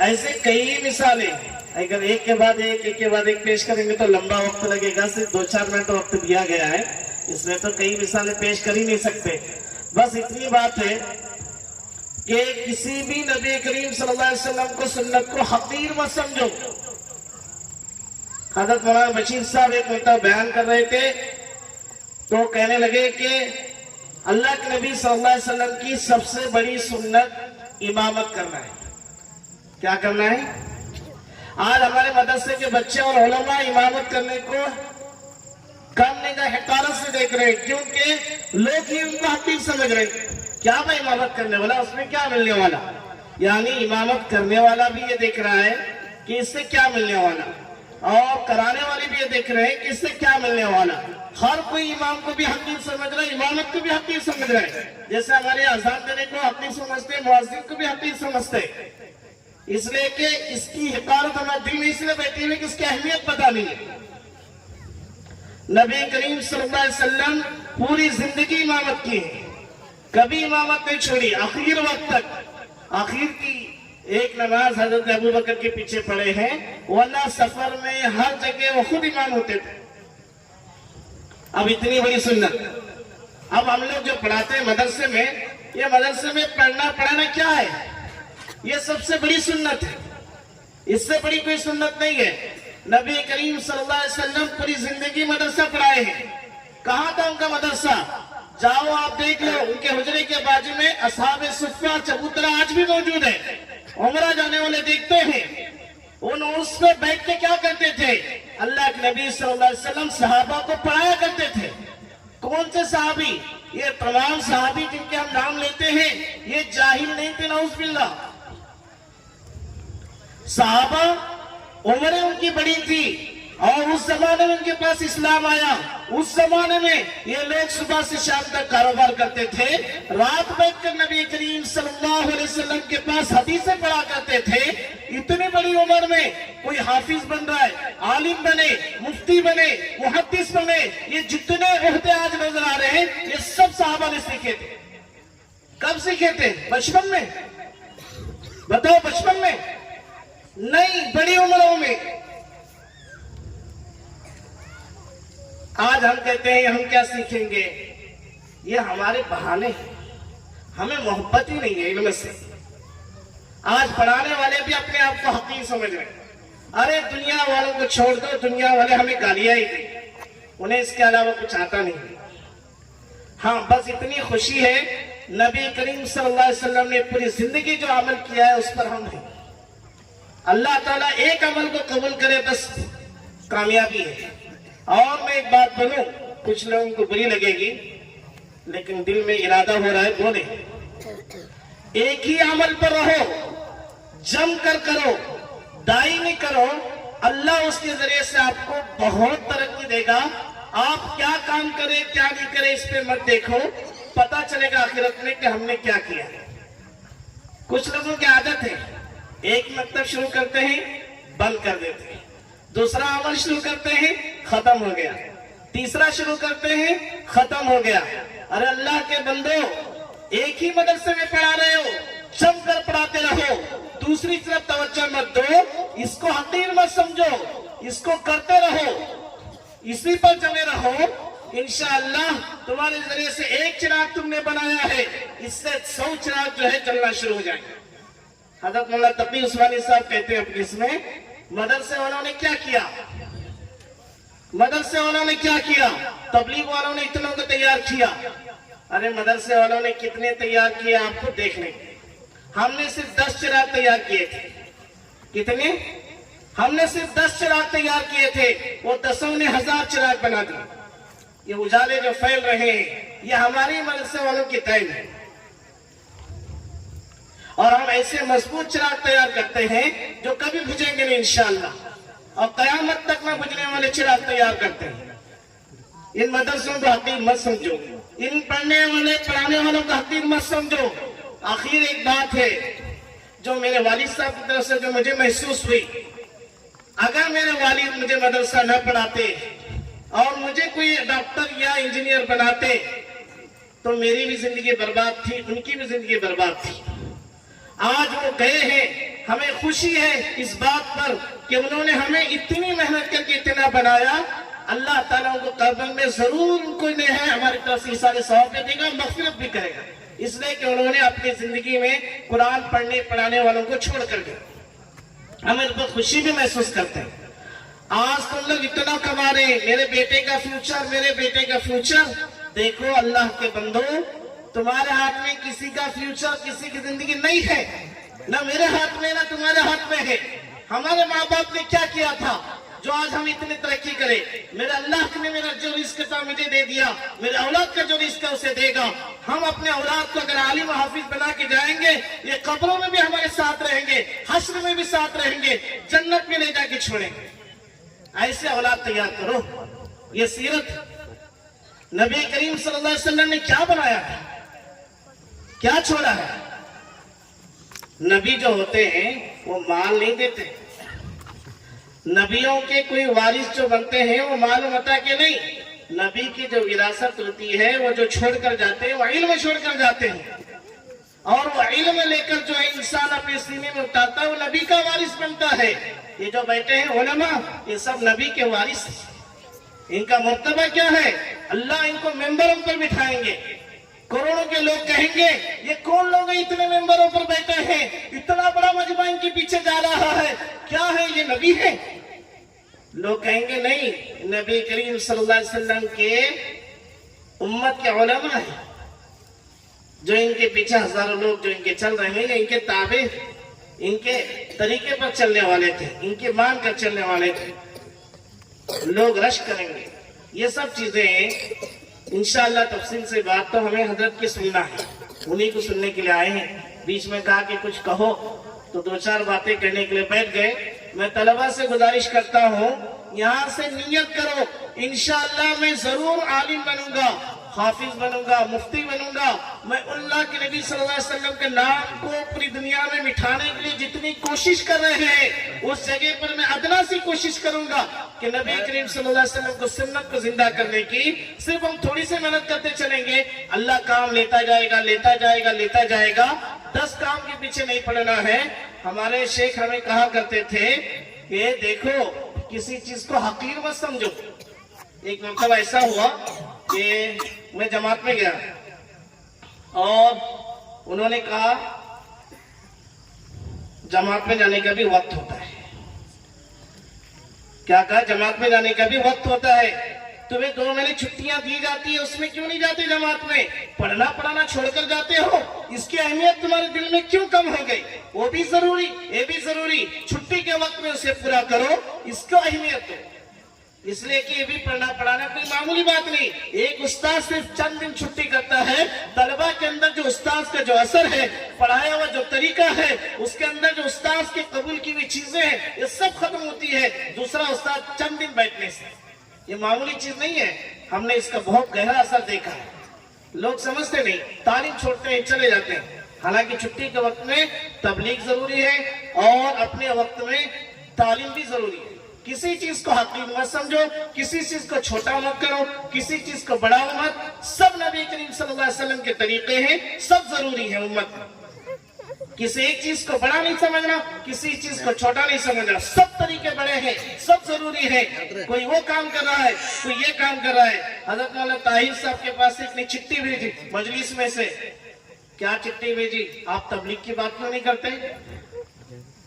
ایسے کئی مثالیں، اگر ایک کے بعد ایک پیش کریں گے تو لمبا وقت لگے گا، صرف 2-4 منٹ وقت دیا گیا ہے، اس میں تو کئی مثالیں پیش کر ہی نہیں سکتے۔ بس اتنی بات ہے کہ کسی بھی نبی کریم صلی اللہ علیہ وسلم کو سنت کو حقیر مت سمجھو۔ حضرت مولانا بشیر صاحب ایک مرتبہ بیان کر رہے تھے تو کہنے لگے کہ اللہ کے نبی صلی اللہ علیہ وسلم کی سب سے بڑی سنت امامت کرنا ہے۔ کیا کرنا ہے؟ آج ہمارے مدرسے کے بچے اور علماء امامت کرنے کو کم نگاہ حقارت سے دیکھ رہے ہیں، کیونکہ لوگ ہی ان کو حقیر سمجھ رہے ہیں۔ کیا میں امامت کرنے والا، اس میں کیا ملنے والا؟ یعنی امامت کرنے والا بھی یہ دیکھ رہا ہے کہ اس سے کیا ملنے والا، اور کرانے والے بھی یہ دیکھ رہے ہیں کہ اس سے کیا ملنے والا۔ ہر کوئی امام کو بھی حقیر سمجھ رہا ہے، امامت کو بھی حقیر سمجھ رہا ہے، جیسے ہمارے اذان دینے کو حقیر سمجھتے ہیں، مؤذن کو بھی حقیر سمجھتے ہیں، اس لیے کہ اس کی حقارت ہمارے دل میں اس لیے بیٹھی ہوئی کہ اس کی اہمیت پتہ نہیں ہے۔ نبی کریم صلی اللہ علیہ وسلم پوری زندگی امامت کی ہے، کبھی امامت نہیں چھوڑی، آخر وقت تک۔ آخر کی ایک نماز حضرت ابو بکر کے پیچھے پڑے ہیں، ورنہ سفر میں ہر جگہ وہ خود امام ہوتے تھے۔ اب اتنی بڑی سنت، اب ہم لوگ جو پڑھاتے ہیں مدرسے میں، یہ مدرسے میں پڑھانا کیا ہے؟ یہ سب سے بڑی سنت ہے، اس سے بڑی کوئی سنت نہیں ہے۔ نبی کریم صلی اللہ علیہ وسلم پوری زندگی مدرسہ پڑھائے ہیں۔ کہاں تھا ان کا مدرسہ؟ جاؤ آپ دیکھ لو، ان کے حجرے کے بازو میں اصحاب صفہ چبوترا آج بھی موجود ہے، عمرہ جانے والے دیکھتے ہیں۔ ان اس پہ بیٹھ کے کیا کرتے تھے؟ اللہ کے نبی صلی اللہ علیہ وسلم صحابہ کو پڑھایا کرتے تھے۔ کون سے صحابی؟ یہ تمام صحابی جن کے ہم نام لیتے ہیں یہ جاہل نہیں تھے، نعوذ باللہ۔ صحابہ عمریں ان کی بڑی تھی، اور اس زمانے میں ان کے پاس اسلام آیا۔ اس زمانے میں یہ لوگ صبح سے شام تک کاروبار کرتے تھے، رات بیٹھ کر نبی کریم صلی اللہ علیہ وسلم کے پاس حدیثیں پڑھا کرتے تھے۔ اتنی بڑی عمر میں کوئی حافظ بن رہا ہے، عالم بنے، مفتی بنے، محدث بنے، یہ جتنے عہدے آج نظر آ رہے ہیں یہ سب صحابہ نے سیکھے تھے۔ کب سیکھے تھے؟ بچپن میں؟ بتاؤ، بچپن میں نہیں، بڑی عمروں میں۔ آج ہم کہتے ہیں ہم کیا سیکھیں گے؟ یہ ہمارے بہانے ہیں، ہمیں محبت ہی نہیں ہے علم سے۔ آج پڑھانے والے بھی اپنے آپ کو حقیر سمجھ رہے ہیں۔ ارے دنیا والوں کو چھوڑ دو، دنیا والے ہمیں گالیاں ہی دیں، انہیں اس کے علاوہ کچھ آتا نہیں۔ ہاں بس اتنی خوشی ہے نبی کریم صلی اللہ علیہ وسلم نے پوری زندگی جو عمل کیا ہے اس پر ہم نہیں۔ اللہ تعالیٰ ایک عمل کو قبول کرے بس کامیابی ہے۔ اور میں ایک بات بولوں، کچھ لوگوں کو بری لگے گی لیکن دل میں ارادہ ہو رہا ہے، بولے ایک ہی عمل پر رہو، جم کر کرو، دائمی کرو، اللہ اس کے ذریعے سے آپ کو بہت ترقی دے گا۔ آپ کیا کام کرے کیا نہیں کرے اس پہ مت دیکھو، پتہ چلے گا آخرت میں کہ ہم نے کیا کیا ہے۔ کچھ لوگوں کی عادت ہے، ایک مکتب شروع کرتے ہیں بند کر دیتے ہیں، دوسرا عمل شروع کرتے ہیں ختم ہو گیا، تیسرا شروع کرتے ہیں ختم ہو گیا۔ ارے اللہ کے بندو، ایک ہی مدرسے میں پڑھا رہے ہو، جم کر پڑھاتے رہو، دوسری طرف توجہ مت دو، اس کو حقیر مت سمجھو، اس کو کرتے رہو، اسی پر جمے رہو۔ انشاءاللہ تمہارے ذریعے سے ایک چراغ تم نے بنایا ہے، اس سے 100 چراغ جو ہے جلنا شروع ہو جائیں گے۔ حضرت مولانا تقی عثمانی صاحب کہتے ہیں اپنے اس میں، مدرسے والوں نے کیا کیا؟ مدرسے والوں نے کیا کیا؟ تبلیغ والوں نے اتنوں کو تیار کیا۔ ارے مدرسے والوں نے کتنے تیار کیے آپ کو دیکھ لیں۔ ہم نے صرف 10 چراغ تیار کیے تھے۔ کتنے؟ ہم نے صرف 10 چراغ تیار کیے تھے، وہ 10 نے 1000 چراغ بنا دیے۔ یہ اجالے جو پھیل رہے ہیں یہ ہماری مدرسے والوں کی تعین ہے، اور ہم ایسے مضبوط چراغ تیار کرتے ہیں جو کبھی بجھیں گے نہیں انشاءاللہ، اور قیامت تک میں بجھنے والے چراغ تیار کرتے ہیں۔ ان مدرسوں کو حقیر مت سمجھو، ان پڑھنے والے پڑھانے والوں کو حقیر مت سمجھو۔ آخر ایک بات ہے جو میرے والد صاحب کی طرف سے جو مجھے محسوس ہوئی، اگر میرے والد مجھے مدرسہ نہ پڑھاتے اور مجھے کوئی ڈاکٹر یا انجینئر بناتے تو میری بھی زندگی برباد تھی، ان کی بھی زندگی برباد تھی۔ آج وہ گئے ہیں ہمیں خوشی ہے اس بات پر کہ انہوں نے ہمیں اتنی محنت کر کے اتنا بنایا. اللہ تعالیٰ ان کو قبر میں ضرور ان کو انہیں ہے ہماری طرف سے سارے ثواب بھی دے گا, مغفرت بھی کرے گا, اس لیے کہ انہوں نے اپنی زندگی میں قرآن پڑھانے والوں کو چھوڑ کر گئے. ہمیں بہت خوشی بھی محسوس کرتے ہیں. آج تم لوگ اتنا کما رہے ہیں, میرے بیٹے کا فیوچر. دیکھو اللہ کے بندو, تمہارے ہاتھ میں کسی کا فیوچر, کسی کی زندگی نہیں ہے, نہ میرے ہاتھ میں نہ تمہارے ہاتھ میں ہے. ہمارے ماں باپ نے کیا کیا تھا جو آج ہم اتنی ترقی کرے؟ میرے اللہ نے میرا جو رزق تھا مجھے دے دیا, میرے اولاد کا جو رزق ہے اسے دے گا. ہم اپنے اولاد کو اگر عالم و حافظ بنا کے جائیں گے, یہ قبروں میں بھی ہمارے ساتھ رہیں گے, حشر میں بھی ساتھ رہیں گے, جنت میں لے جا کے چھوڑیں گے. ایسے اولاد تیار کرو. یہ سیرت نبی کریم صلی اللہ علیہ وسلم نے کیا بنایا ہے, کیا چھوڑا ہے. نبی جو ہوتے ہیں وہ مال نہیں دیتے. نبیوں کے کوئی وارث جو بنتے ہیں وہ مال و متاع کے نہیں. نبی کی جو وراثت ہوتی ہے وہ جو چھوڑ کر جاتے ہیں وہ علم چھوڑ کر جاتے ہیں, اور وہ علم لے کر جو ہے انسان اپنے سینے میں اٹھاتا ہے وہ نبی کا وارث بنتا ہے. یہ جو بیٹھے ہیں علماء, یہ سب نبی کے وارث ہیں. ان کا مرتبہ کیا ہے؟ اللہ ان کو ممبروں پر بٹھائیں گے. کروڑوں کے لوگ کہیں گے یہ کون لوگ ہیں اتنے ممبروں پر بیٹھے ہیں, اتنا بڑا مجمع ان کے پیچھے جا رہا ہے, کیا ہے یہ نبی ہے؟ لوگ کہیں گے نہیں, نبی کریم صلی اللہ علیہ وسلم کے امت کے علماء ہیں, جو ان کے پیچھے ہزاروں لوگ جو ان کے چل رہے ہیں, ان کے تابع, ان کے طریقے پر چلنے والے تھے, ان کے مان کر چلنے والے تھے. لوگ رش کریں گے. یہ سب چیزیں انشاءاللہ تفصیل سے بات تو ہمیں حضرت کی سننا ہے, انہی کو سننے کے لیے آئے ہیں. بیچ میں کہا کہ کچھ کہو تو دو چار باتیں کرنے کے لیے بیٹھ گئے. میں طلبہ سے گزارش کرتا ہوں, یہاں سے نیت کرو انشاءاللہ میں ضرور عالم بنوں گا, حافظ بنوں گا, مفتی بنوں گا. میں اللہ کے نبی صلی اللہ علیہ وسلم کے نام کو پوری دنیا میں مٹھانے کے لیے جتنی کوشش کر رہے ہیں, اس جگہ پر میں ادنا سی کوشش کروں گا کہ نبی کریم صلی اللہ علیہ وسلم کو سنت کو زندہ کرنے کی. صرف ہم تھوڑی سی محنت کرتے چلیں گے, اللہ کام لیتا جائے گا, لیتا جائے گا, لیتا جائے گا. 10 کام کے پیچھے نہیں پڑنا ہے. ہمارے شیخ ہمیں کہا کرتے تھے کہ دیکھو کسی چیز کو حقیر مت سمجھو. ایک مرتبہ ایسا ہوا کہ میں جماعت میں گیا اور انہوں نے کہا جماعت میں جانے کا بھی وقت ہوتا ہے. کیا کہا؟ جماعت میں جانے کا بھی وقت ہوتا ہے. تمہیں 2 مہینے چھٹیاں دی جاتی ہے, اس میں کیوں نہیں جاتے جماعت میں؟ پڑھنا پڑھانا چھوڑ کر جاتے ہو, اس کی اہمیت تمہارے دل میں کیوں کم ہو گئی؟ وہ بھی ضروری, یہ بھی ضروری. چھٹی کے وقت میں اسے پورا کرو, اس کو اہمیت دو. اس لیے کہ یہ بھی پڑھنا پڑھانا کوئی معمولی بات نہیں. ایک استاد صرف چند دن چھٹی کرتا ہے, طلبہ کے اندر جو استاد کا جو اثر ہے, پڑھایا ہوا جو طریقہ ہے, اس کے اندر جو استاد کے قبول کی ہوئی چیزیں ہیں, یہ سب ختم ہوتی ہے دوسرا استاد چند دن بیٹھنے سے. یہ معمولی چیز نہیں ہے. ہم نے اس کا بہت گہرا اثر دیکھا ہے. لوگ سمجھتے نہیں, تعلیم چھوڑتے ہیں, چلے جاتے ہیں. حالانکہ چھٹی کے وقت میں تبلیغ ضروری ہے اور اپنے وقت میں تعلیم بھی ضروری ہے. کسی چیز کو حقیر مت سمجھو, کسی چیز کو چھوٹا مت کرو, کسی چیز کو بڑا مت. سب نبی کریم صلی اللہ علیہ وسلم کے طریقے ہیں, سب ضروری ہیں امت میں. کسی ایک چیز کو بڑا نہیں سمجھنا, کسی چیز کو چھوٹا نہیں سمجھنا. سب طریقے بڑے ہیں, سب ضروری ہے. کوئی وہ کام کر رہا ہے, کوئی یہ کام کر رہا ہے. حضرت مولانا طاہر صاحب کے پاس ایک نے چٹھی بھیجی مجلس میں سے. کیا چٹھی بھیجی؟ آپ تبلیغ کی بات کیوں نہیں کرتے؟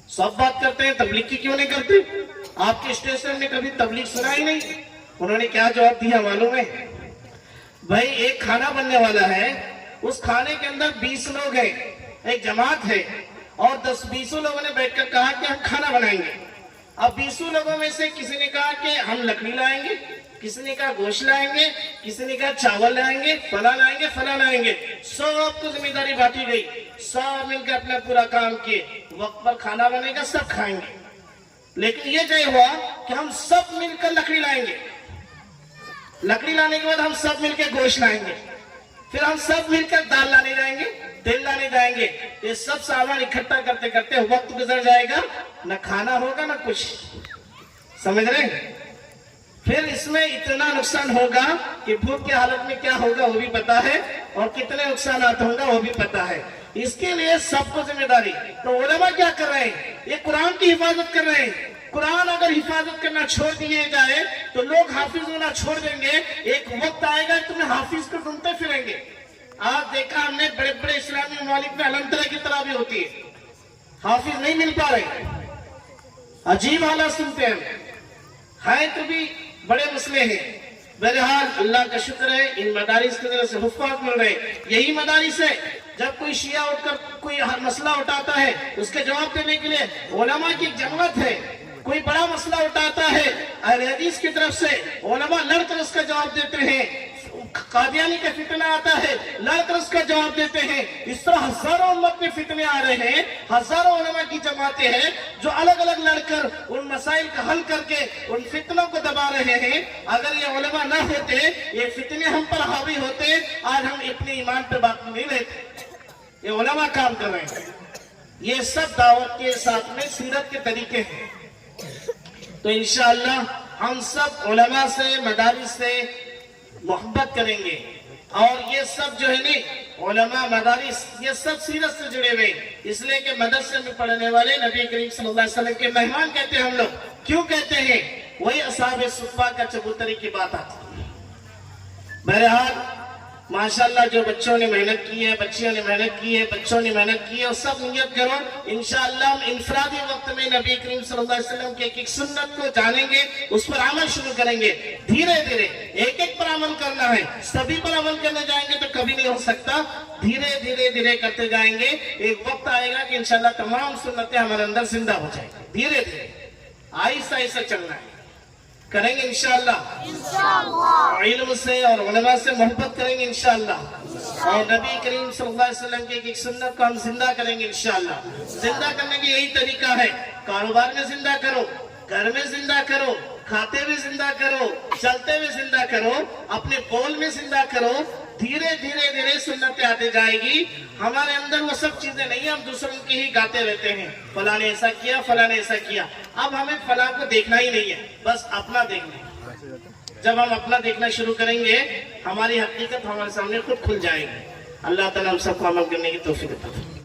سب بات کرتے ہیں, تبلیغ کی کیوں نہیں کرتے؟ آپ کے اسٹیشن نے کبھی تبلیغ سنا ہی نہیں. انہوں نے کیا جواب دیا معلوم ہے؟ بھائی ایک کھانا بننے والا ہے, اس کھانے کے اندر 20 لوگ ہیں, ایک جماعت ہے, اور 10-20 لوگوں نے بیٹھ کر کہا کہ ہم کھانا بنائیں گے. اب 20 لوگوں میں سے کسی نے کہا کہ ہم لکڑی لائیں گے, کسی نے کہا گوشت لائیں گے, کسی نے کہا چاول لائیں گے, فلاں لائیں گے, فلاں لائیں گے. سب کو ذمہ داری بانٹی گئی, سب مل کے اپنا پورا کام کیے. وقت پر کھانا بنے گا, سب کھائیں گے. لیکن یہ طے ہوا کہ ہم سب مل کر لکڑی لائیں گے. لکڑی لانے کے بعد ہم سب مل کے گوشت لائیں گے, پھر ہم سب مل کر دال لانے جائیں گے, تیل لانے جائیں گے. یہ سب سامان اکٹھا کرتے کرتے وقت گزر جائے گا, نہ کھانا ہوگا نہ کچھ. سمجھ رہے ہیں؟ پھر اس میں اتنا نقصان ہوگا کہ بھوک کی حالت میں کیا ہوگا وہ بھی پتا ہے, اور کتنے نقصانات ہوں گا وہ بھی پتا ہے. اس کے لیے سب کو ذمہ داری. تو علماء کیا کر رہے ہیں؟ یہ قرآن کی حفاظت کر رہے ہیں. قرآن اگر حفاظت کرنا چھوڑ دیے جائے تو لوگ حافظ ہونا چھوڑ دیں گے. ایک وقت آئے گا تمہیں حافظ کو ڈھونڈتے پھریں گے. آج دیکھا ہم نے بڑے بڑے اسلامی ممالک میں الحمدللہ کی طرح بھی ہوتی ہے, حافظ نہیں مل پا رہے. عجیب حالات سنتے ہیں تو بھی بڑے مسئلے ہیں. بہرحال اللہ کا شکر ہے ان مدارس کی طرف سے حفاظت مل رہے. یہی مدارس ہے جب کوئی شیعہ اٹھ کر کوئی مسئلہ اٹھاتا ہے اس کے جواب دینے کے لیے علماء کی جماعت ہے. کوئی بڑا مسئلہ اٹھاتا ہے اہل حدیث کی طرف سے علماء لڑ کر اس کا جواب دیتے ہیں. قادیانی کا فتنہ آتا ہے لڑ کر اس کا جواب دیتے ہیں. اس طرح ہزاروں امت میں فتنے آ رہے ہیں. ہزاروں علماء کی جماعتیں ہیں جو الگ الگ لڑ کر ان مسائل کا حل کر کے ان فتنوں کو دبا رہے ہیں. اگر یہ علماء نہ ہوتے, یہ فتنے ہم پر حاوی ہوتے, آج ہم اپنے ایمان پہ باقی نہیں رہتے. یہ علماء کام کر رہے ہیں. یہ سب دعوت کے ساتھ میں سیرت کے طریقے ہیں. تو انشاءاللہ ہم سب علماء سے مدارس سے محبت کریں گے. اور یہ سب جو ہے نہیں علماء مدارس یہ سب سیرت سے جڑے ہوئے, اس لیے کہ مدرسے میں پڑھنے والے نبی کریم صلی اللہ علیہ وسلم کے مہمان کہتے ہیں ہم لوگ. کیوں کہتے ہیں؟ وہی اصحاب صفہ کا چبوتری کی بات آتی. بہرحال ماشاءاللہ جو بچوں نے محنت کی ہے, بچیوں نے محنت کی ہے, بچوں نے محنت کی ہے, اور سب نیت کرو انشاءاللہ ہم انفرادی وقت میں نبی کریم صلی اللہ علیہ وسلم کے ایک سنت کو جانیں گے, اس پر عمل شروع کریں گے. دھیرے دھیرے ایک ایک پر عمل کرنا ہے. سبھی پر عمل کرنے جائیں گے تو کبھی نہیں ہو سکتا. دھیرے دھیرے دھیرے کرتے جائیں گے. ایک وقت آئے گا کہ انشاءاللہ تمام سنتیں ہمارے اندر زندہ ہو جائیں گی. دھیرے دھیرے آہستہ آہستہ چلنا ہے. کریں گے انشاءاللہ. علم سے اور علماء سے محبت کریں گے انشاءاللہ. اور نبی کریم صلی اللہ علیہ وسلم کی ایک سنت کو ہم زندہ کریں گے انشاءاللہ. زندہ کرنے کی یہی طریقہ ہے. کاروبار میں زندہ کرو, گھر میں زندہ کرو, کھاتے ہوئے زندہ کرو, چلتے ہوئے زندہ کرو, اپنے بول میں زندہ کرو. دھیرے دھیرے دھیرے سنتیں آتے جائے گی. ہمارے اندر وہ سب چیزیں نہیں, ہم دوسروں کی ہی گاتے رہتے ہیں. فلاں نے ایسا کیا, فلاں نے ایسا کیا. اب ہمیں فلاں کو دیکھنا ہی نہیں ہے, بس اپنا دیکھنا ہے. جب ہم اپنا دیکھنا شروع کریں گے ہماری حقیقت ہمارے سامنے خود کھل جائے گی. اللہ تعالیٰ ہم سب کو عمل کرنے کی توفیق عطا فرمائے.